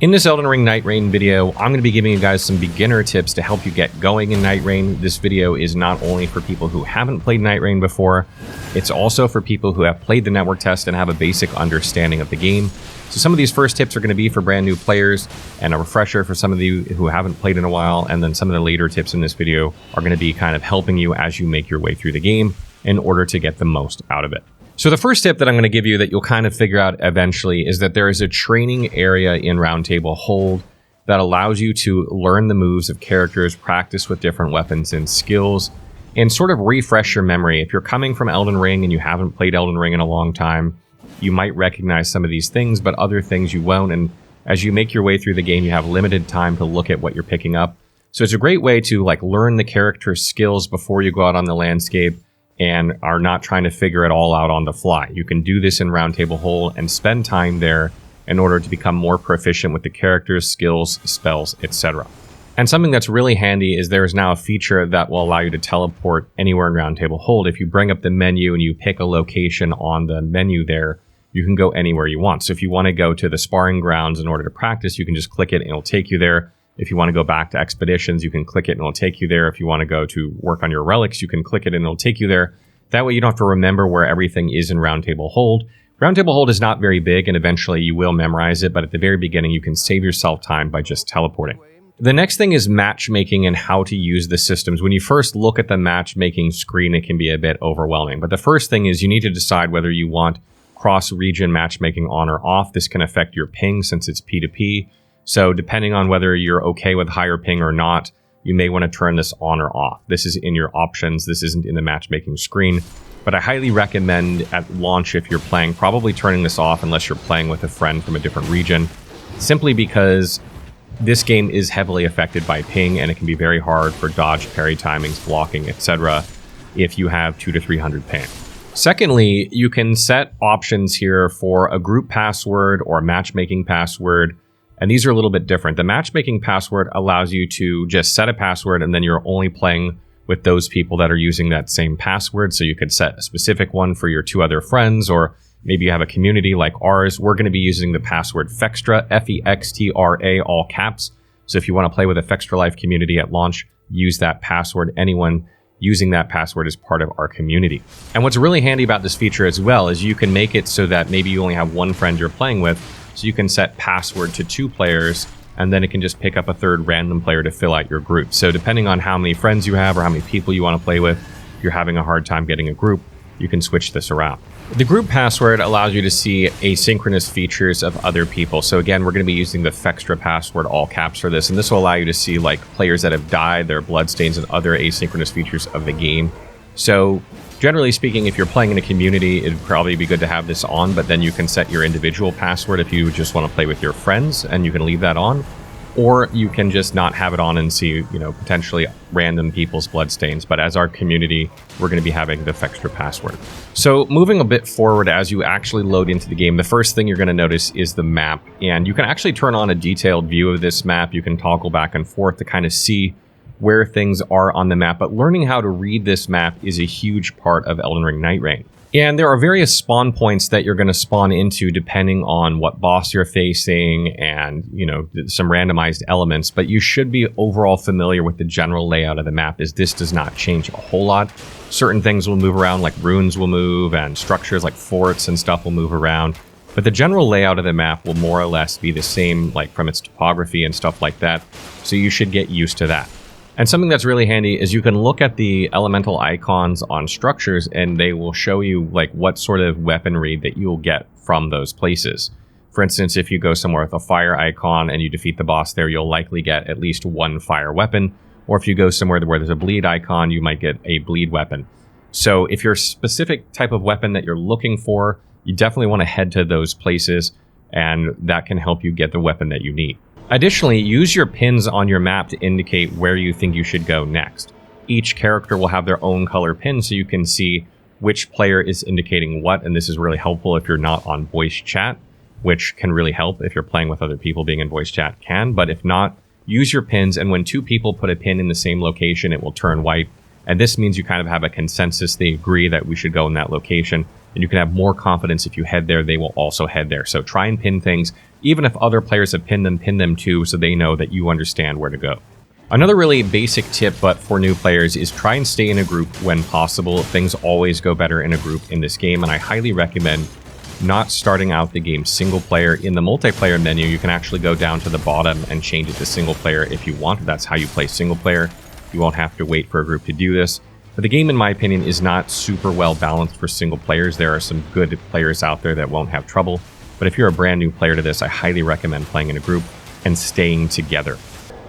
In this Elden Ring Nightreign video, I'm going to be giving you guys some beginner tips to help you get going in Nightreign. This video is not only for people who haven't played Nightreign before, it's also for people who have played the network test and have a basic understanding of the game. So some of these first tips are going to be for brand new players and a refresher for some of you who haven't played in a while, and then some of the later tips in this video are going to be kind of helping you as you make your way through the game in order to get the most out of it. So the first tip that I'm going to give you that you'll kind of figure out eventually is that there is a training area in Roundtable Hold that allows you to learn the moves of characters, practice with different weapons and skills, and sort of refresh your memory. If you're coming from Elden Ring and you haven't played Elden Ring in a long time, you might recognize some of these things, but other things you won't. And as you make your way through the game, you have limited time to look at what you're picking up. So it's a great way to learn the character's skills before you go out on the landscape and are not trying to figure it all out on the fly. You can do this in Roundtable Hold and spend time there in order to become more proficient with the characters, skills, spells, etc. And something that's really handy is there is now a feature that will allow you to teleport anywhere in Roundtable Hold. If you bring up the menu and you pick a location on the menu there, you can go anywhere you want. So if you want to go to the sparring grounds in order to practice, you can just click it and it'll take you there. If you want to go back to expeditions, you can click it and it'll take you there. If you want to go to work on your relics, you can click it and it'll take you there. That way you don't have to remember where everything is in Roundtable Hold. Roundtable Hold is not very big and eventually you will memorize it, but at the very beginning you can save yourself time by just teleporting. The next thing is matchmaking and how to use the systems. When you first look at the matchmaking screen, it can be a bit overwhelming. But the first thing is you need to decide whether you want cross-region matchmaking on or off. This can affect your ping since it's P2P. So depending on whether you're okay with higher ping or not, you may want to turn this on or off. This is in your options. This isn't in the matchmaking screen. But I highly recommend at launch, if you're playing, probably turning this off unless you're playing with a friend from a different region, simply because this game is heavily affected by ping and it can be very hard for dodge, parry timings, blocking, etc. if you have 200 to 300 ping. Secondly, you can set options here for a group password or a matchmaking password. And these are a little bit different. The matchmaking password allows you to just set a password and then you're only playing with those people that are using that same password. So you could set a specific one for your two other friends, or maybe you have a community like ours. We're going to be using the password Fextra, F-E-X-T-R-A, all caps. So if you want to play with a Fextra Life community at launch, use that password. Anyone using that password is part of our community. And what's really handy about this feature as well is you can make it so that maybe you only have one friend you're playing with. So you can set password to 2 players, and then it can just pick up a third random player to fill out your group. So depending on how many friends you have or how many people you want to play with, if you're having a hard time getting a group, you can switch this around. The group password allows you to see asynchronous features of other people. So again, we're going to be using the Fextra password, all caps, for this, and this will allow you to see players that have died, their bloodstains, and other asynchronous features of the game. So generally speaking, if you're playing in a community, it'd probably be good to have this on, but then you can set your individual password if you just want to play with your friends, and you can leave that on. Or you can just not have it on and see, potentially random people's bloodstains. But as our community, we're going to be having the Fextra password. So moving a bit forward, as you actually load into the game, the first thing you're going to notice is the map. And you can actually turn on a detailed view of this map. You can toggle back and forth to kind of see where things are on the map, but learning how to read this map is a huge part of Elden Ring Nightreign. And there are various spawn points that you're going to spawn into depending on what boss you're facing and, some randomized elements, but you should be overall familiar with the general layout of the map, as this does not change a whole lot. Certain things will move around, like runes will move, and structures like forts and stuff will move around. But the general layout of the map will more or less be the same, from its topography and stuff like that, so you should get used to that. And something that's really handy is you can look at the elemental icons on structures and they will show you what sort of weaponry that you'll get from those places. For instance, if you go somewhere with a fire icon and you defeat the boss there, you'll likely get at least one fire weapon. Or if you go somewhere where there's a bleed icon, you might get a bleed weapon. So if you're a specific type of weapon that you're looking for, you definitely want to head to those places, and that can help you get the weapon that you need. Additionally, use your pins on your map to indicate where you think you should go next. Each character will have their own color pin, so you can see which player is indicating what, and this is really helpful if you're not on voice chat, which can really help if you're playing with other people. Being in voice chat can, but if not, use your pins, and when 2 people put a pin in the same location, it will turn white, and this means you kind of have a consensus. They agree that we should go in that location, and you can have more confidence if you head there, they will also head there. So try and pin things, even if other players have pinned them, pin them too, so they know that you understand where to go. Another really basic tip, but for new players, is try and stay in a group when possible. Things always go better in a group in this game, and I highly recommend not starting out the game single player. In the multiplayer menu, you can actually go down to the bottom and change it to single player if you want. That's how you play single player. You won't have to wait for a group to do this. But the game, in my opinion, is not super well balanced for single players. There are some good players out there that won't have trouble. But if you're a brand new player to this, I highly recommend playing in a group and staying together.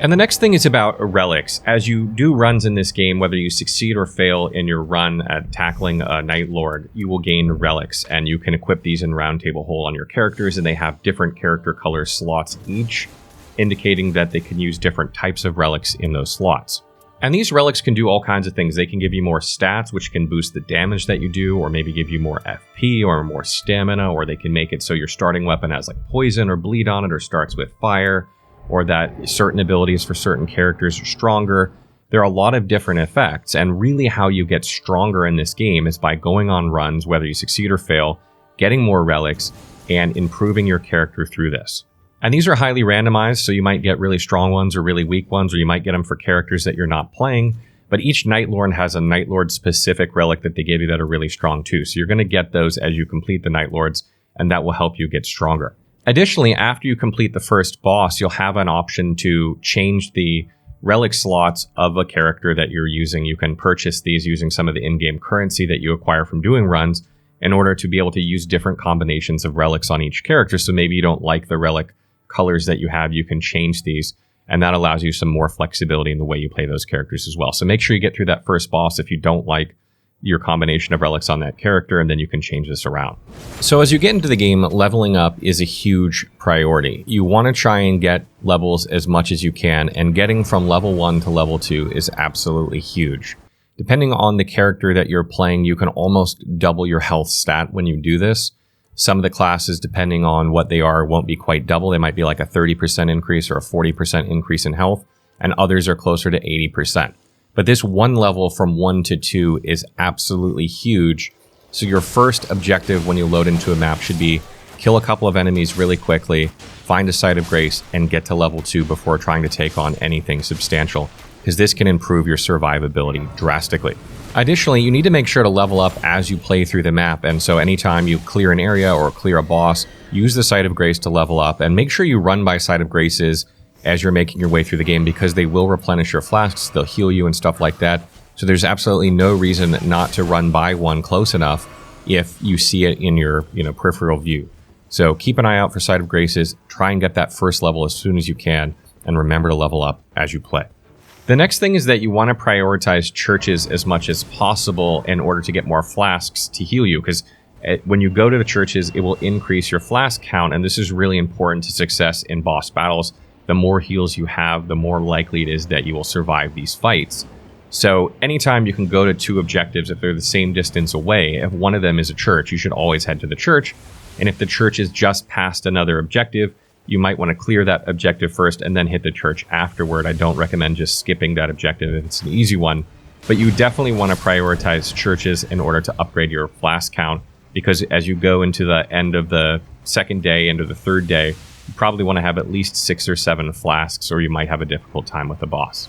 And the next thing is about relics. As you do runs in this game, whether you succeed or fail in your run at tackling a Night Lord, you will gain relics, and you can equip these in Round Table Hole on your characters, and they have different character color slots each, indicating that they can use different types of relics in those slots. And these relics can do all kinds of things. They can give you more stats, which can boost the damage that you do, or maybe give you more FP or more stamina, or they can make it so your starting weapon has like poison or bleed on it, or starts with fire, or that certain abilities for certain characters are stronger. There are a lot of different effects, and really how you get stronger in this game is by going on runs, whether you succeed or fail, getting more relics, and improving your character through this. And these are highly randomized, so you might get really strong ones or really weak ones, or you might get them for characters that you're not playing. But each Night Lord has a Night Lord specific relic that they give you that are really strong too. So you're going to get those as you complete the Night Lords, and that will help you get stronger. Additionally, after you complete the first boss, you'll have an option to change the relic slots of a character that you're using. You can purchase these using some of the in-game currency that you acquire from doing runs in order to be able to use different combinations of relics on each character. So maybe you don't like the relic colors that you have, you can change these, and that allows you some more flexibility in the way you play those characters as well. So make sure you get through that first boss if you don't like your combination of relics on that character, and then you can change this around. So as you get into the game, leveling up is a huge priority. You want to try and get levels as much as you can, and getting from level 1 to level 2 is absolutely huge. Depending on the character that you're playing, you can almost double your health stat when you do this. Some of the classes, depending on what they are, won't be quite double. They might be like a 30% increase or a 40% increase in health, and others are closer to 80%. But this one level from 1 to 2 is absolutely huge. So your first objective when you load into a map should be kill a couple of enemies really quickly, find a Site of Grace, and get to level 2 before trying to take on anything substantial, because this can improve your survivability drastically. Additionally, you need to make sure to level up as you play through the map, and so anytime you clear an area or clear a boss, use the Site of Grace to level up, and make sure you run by Site of Graces as you're making your way through the game, because they will replenish your flasks, they'll heal you and stuff like that. So there's absolutely no reason not to run by one close enough if you see it in your peripheral view. So keep an eye out for Site of Graces, try and get that first level as soon as you can, and remember to level up as you play. The next thing is that you want to prioritize churches as much as possible in order to get more flasks to heal you, because when you go to the churches, it will increase your flask count, and this is really important to success in boss battles. The more heals you have, the more likely it is that you will survive these fights. So anytime you can go to 2 objectives, if they're the same distance away, if one of them is a church, you should always head to the church. And if the church is just past another objective, you might want to clear that objective first and then hit the church afterward. I don't recommend just skipping that objective if it's an easy one, but you definitely want to prioritize churches in order to upgrade your flask count, because as you go into the end of the second day, into the third day, you probably want to have at least 6 or 7 flasks, or you might have a difficult time with the boss.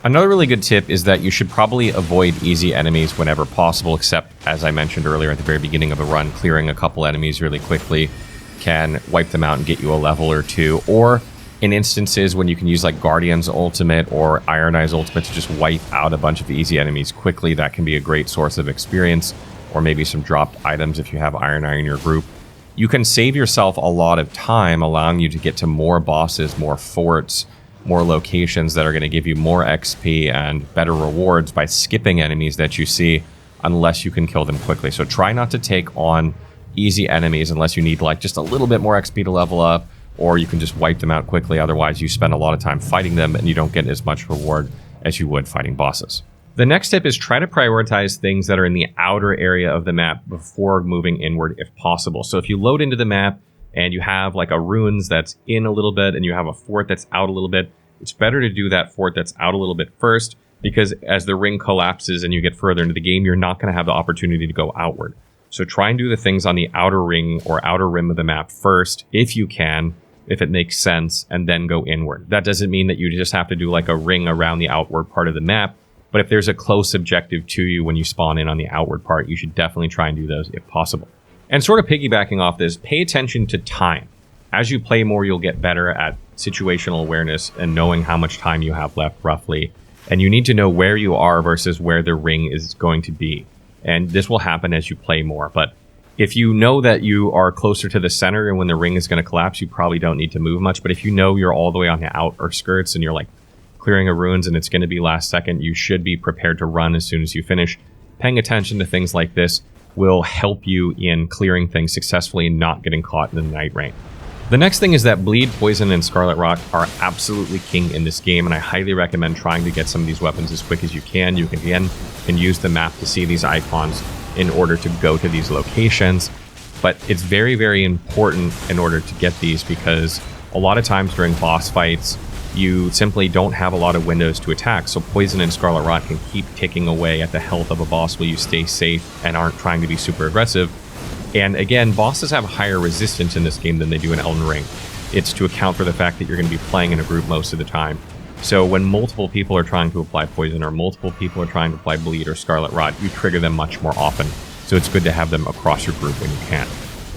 Another really good tip is that you should probably avoid easy enemies whenever possible, except, as I mentioned earlier at the very beginning of a run, clearing a couple enemies really quickly can wipe them out and get you a level or 2, or in instances when you can use like Guardian's ultimate or Iron Eye's ultimate to just wipe out a bunch of easy enemies quickly. That can be a great source of experience, or maybe some dropped items if you have Iron Eye in your group. You can save yourself a lot of time, allowing you to get to more bosses, more forts, more locations that are going to give you more XP and better rewards by skipping enemies that you see, unless you can kill them quickly. So try not to take on easy enemies unless you need like just a little bit more XP to level up, or you can just wipe them out quickly. Otherwise, you spend a lot of time fighting them and you don't get as much reward as you would fighting bosses. The next tip is try to prioritize things that are in the outer area of the map before moving inward if possible. So if you load into the map and you have like a ruins that's in a little bit and you have a fort that's out a little bit, it's better to do that fort that's out a little bit first, because as the ring collapses and you get further into the game, you're not going to have the opportunity to go outward. So try and do the things on the outer ring or outer rim of the map first, if you can, if it makes sense, and then go inward. That doesn't mean that you just have to do like a ring around the outward part of the map, but if there's a close objective to you when you spawn in on the outward part, you should definitely try and do those if possible. And sort of piggybacking off this, pay attention to time. As you play more, you'll get better at situational awareness and knowing how much time you have left roughly. And you need to know where you are versus where the ring is going to be. And this will happen as you play more. But if you know that you are closer to the center and when the ring is going to collapse, you probably don't need to move much. But if you know you're all the way on the outer skirts and you're like clearing a ruins and it's going to be last second, you should be prepared to run as soon as you finish. Paying attention to things like this will help you in clearing things successfully and not getting caught in the night rain. The next thing is that Bleed, Poison, and Scarlet Rock are absolutely king in this game, and I highly recommend trying to get some of these weapons as quick as you can. You can use the map to see these icons in order to go to these locations, but it's very, very important in order to get these because a lot of times during boss fights, you simply don't have a lot of windows to attack, so Poison and Scarlet Rock can keep ticking away at the health of a boss while you stay safe and aren't trying to be super aggressive. And again, bosses have higher resistance in this game than they do in Elden Ring. It's to account for the fact that you're going to be playing in a group most of the time. So when multiple people are trying to apply Poison or multiple people are trying to apply Bleed or Scarlet Rot, you trigger them much more often. So it's good to have them across your group when you can.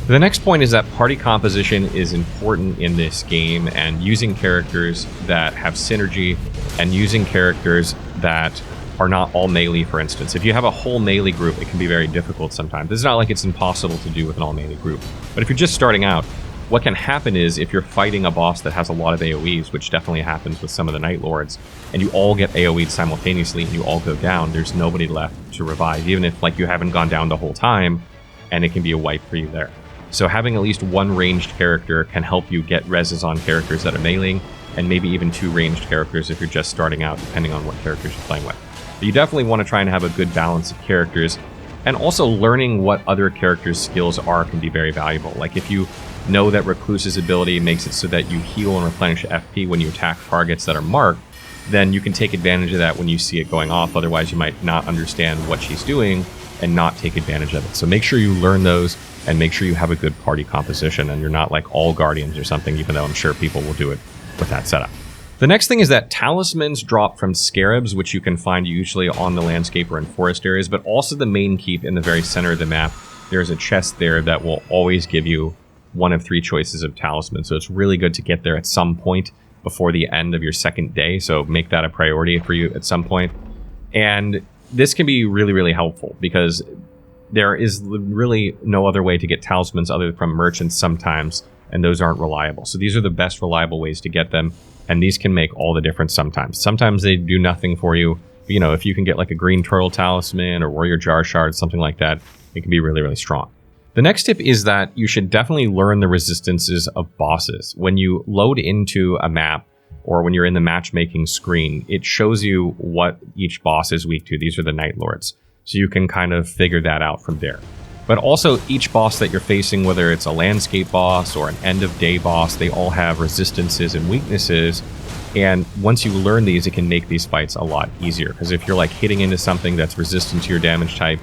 The next point is that party composition is important in this game, and using characters that have synergy and using characters that are not all melee, for instance. If you have a whole melee group, it can be very difficult sometimes. It's not like it's impossible to do with an all melee group. But if you're just starting out, what can happen is if you're fighting a boss that has a lot of AoEs, which definitely happens with some of the Night Lords, and you all get AoE'd simultaneously and you all go down, there's nobody left to revive, even if like you haven't gone down the whole time, and it can be a wipe for you there. So having at least one ranged character can help you get reses on characters that are meleeing, and maybe even two ranged characters if you're just starting out, depending on what characters you're playing with. But you definitely want to try and have a good balance of characters, and also learning what other characters' skills are can be very valuable. Like if you know that Recluse's ability makes it so that you heal and replenish FP when you attack targets that are marked, then you can take advantage of that when you see it going off. Otherwise, you might not understand what she's doing and not take advantage of it. So make sure you learn those and make sure you have a good party composition and you're not like all Guardians or something, even though I'm sure people will do it with that setup. The next thing is that talismans drop from scarabs, which you can find usually on the landscape or in forest areas, but also the main keep in the very center of the map. There's a chest there that will always give you one of three choices of talisman. So it's really good to get there at some point before the end of your second day. So make that a priority for you at some point. And this can be really, really helpful because there is really no other way to get talismans other than from merchants sometimes, and those aren't reliable. So these are the best reliable ways to get them, and these can make all the difference sometimes. Sometimes they do nothing for you. You know, if you can get like a green turtle talisman or warrior jar shard, something like that, it can be really, really strong. The next tip is that you should definitely learn the resistances of bosses. When you load into a map or when you're in the matchmaking screen, it shows you what each boss is weak to. These are the Night Lords. So you can kind of figure that out from there. But also each boss that you're facing, whether it's a landscape boss or an end of day boss, they all have resistances and weaknesses. And once you learn these, it can make these fights a lot easier. Because if you're like hitting into something that's resistant to your damage type,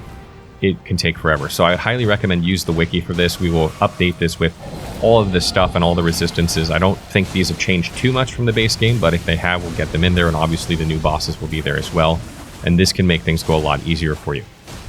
it can take forever. So I highly recommend use the wiki for this. We will update this with all of this stuff and all the resistances. I don't think these have changed too much from the base game, but if they have, we'll get them in there. And obviously the new bosses will be there as well. And this can make things go a lot easier for you.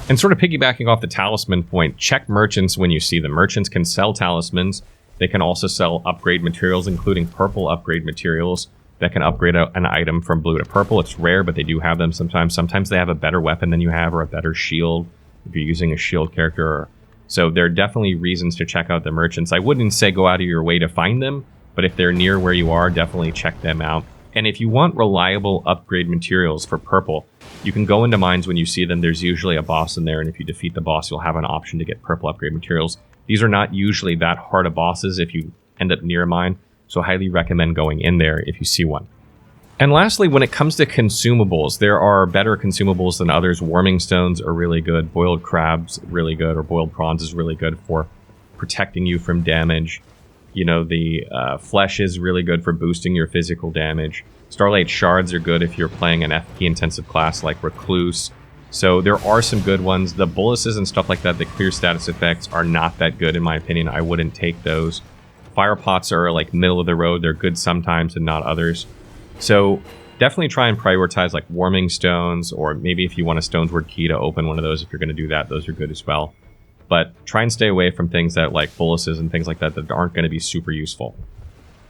And sort of piggybacking off the talisman point, check merchants when you see them. Merchants can sell talismans. They can also sell upgrade materials, including purple upgrade materials that can upgrade an item from blue to purple. It's rare, but they do have them sometimes. Sometimes they have a better weapon than you have or a better shield if you're using a shield character. So there are definitely reasons to check out the merchants. I wouldn't say go out of your way to find them, but if they're near where you are, definitely check them out. And if you want reliable upgrade materials for purple, you can go into mines when you see them. There's usually a boss in there, and if you defeat the boss, you'll have an option to get purple upgrade materials. These are not usually that hard of bosses if you end up near a mine, so I highly recommend going in there if you see one. And lastly, when it comes to consumables, there are better consumables than others. Warming stones are really good. Boiled crabs, really good, or boiled prawns is really good for protecting you from damage. You know, the flesh is really good for boosting your physical damage. Starlight shards are good if you're playing an FP intensive class like Recluse. So there are some good ones. The boluses and stuff like that, the clear status effects, are not that good in my opinion. I wouldn't take those. Fire pots are like middle of the road. They're good sometimes and not others. So definitely try and prioritize like warming stones, or maybe if you want a Stone's Word key to open one of those, if you're going to do that, those are good as well. But try and stay away from things that like boluses and things like that that aren't going to be super useful.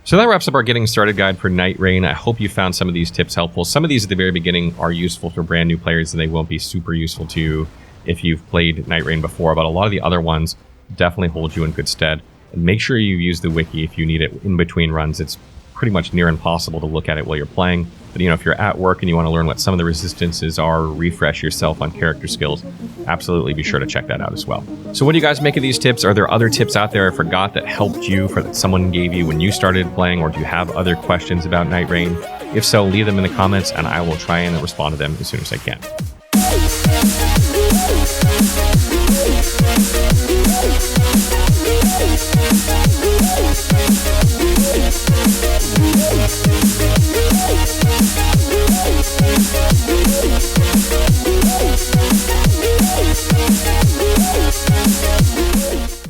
So that wraps up our getting started guide for Nightreign. I hope you found some of these tips helpful. Some of these at the very beginning are useful for brand new players, and they won't be super useful to you if you've played Nightreign before, but a lot of the other ones definitely hold you in good stead. And make sure you use the wiki if you need it in between runs. It's pretty much near impossible to look at it while you're playing. But you know, if you're at work and you want to learn what some of the resistances are, refresh yourself on character skills, absolutely be sure to check that out as well. So what do you guys make of these tips? Are there other tips out there I forgot that helped you, or that someone gave you when you started playing, or do you have other questions about Nightreign? If so, leave them in the comments and I will try and respond to them as soon as I can.